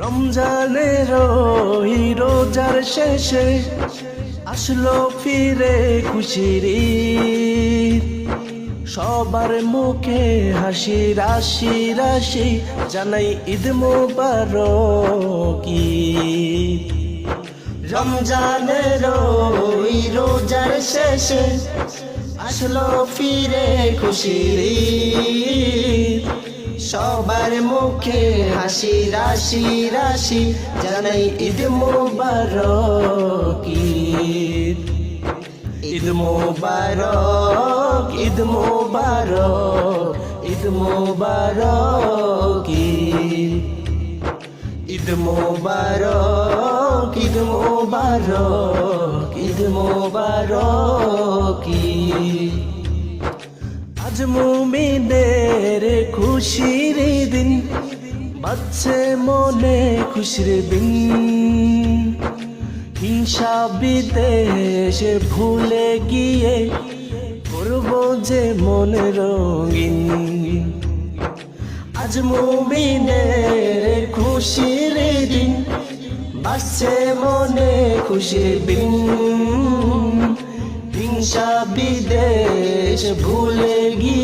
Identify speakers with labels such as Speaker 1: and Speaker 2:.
Speaker 1: রমজানের ওই রোজার শেষে আসলো ফিরে খুশির ঈদ। সবার মুখে হাসি রাশি রাশি জানাই ঈদ মোবারক ঈদ। রমজানের ওই রোজার শেষে আসলো ফিরে খুশির ঈদ। সবার মুখে হাসি রাশি রাশি জানাই ঈদ মোবারক ঈদ। ঈদ মোবারক ঈদ মোবারক ঈদ মোবারক ঈদ। ঈদ মোবারক ঈদ মোবারক ঈদ মোবারক ঈদ। আজ মুমিনের খুশির দিন, বাজছে মনে খুশির দিন। হিংসা বিদ্বেষ ভুলে গিয়ে করব যে মনে রঙিন। আজ মুমিনের খুশির দিন, বাজছে মনে খুশির দিন। হিংসা বিদ্বেষ ভুলে গিয়ে